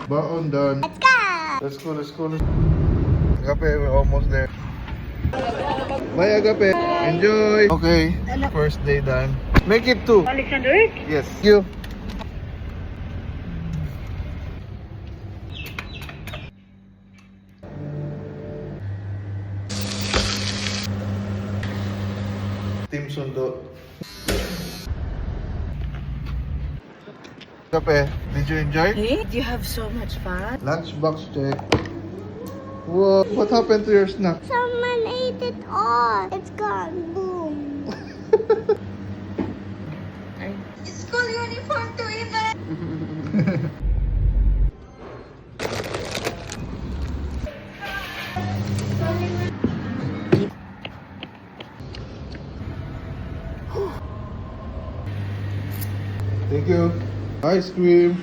Baon done. Let's go! Let's go, let's go. Agape, we're almost there. Bye, Agape. Enjoy. Okay, first day done. Make it 2. Alexander? Yes. Thank you. Team Sundo. Agape, did you enjoy? Hey, you have so much fun. Lunchbox check. Whoa, what happened to your snack? Someone ate it all. It's gone. Boom. School uniform to even. Thank you. Ice cream.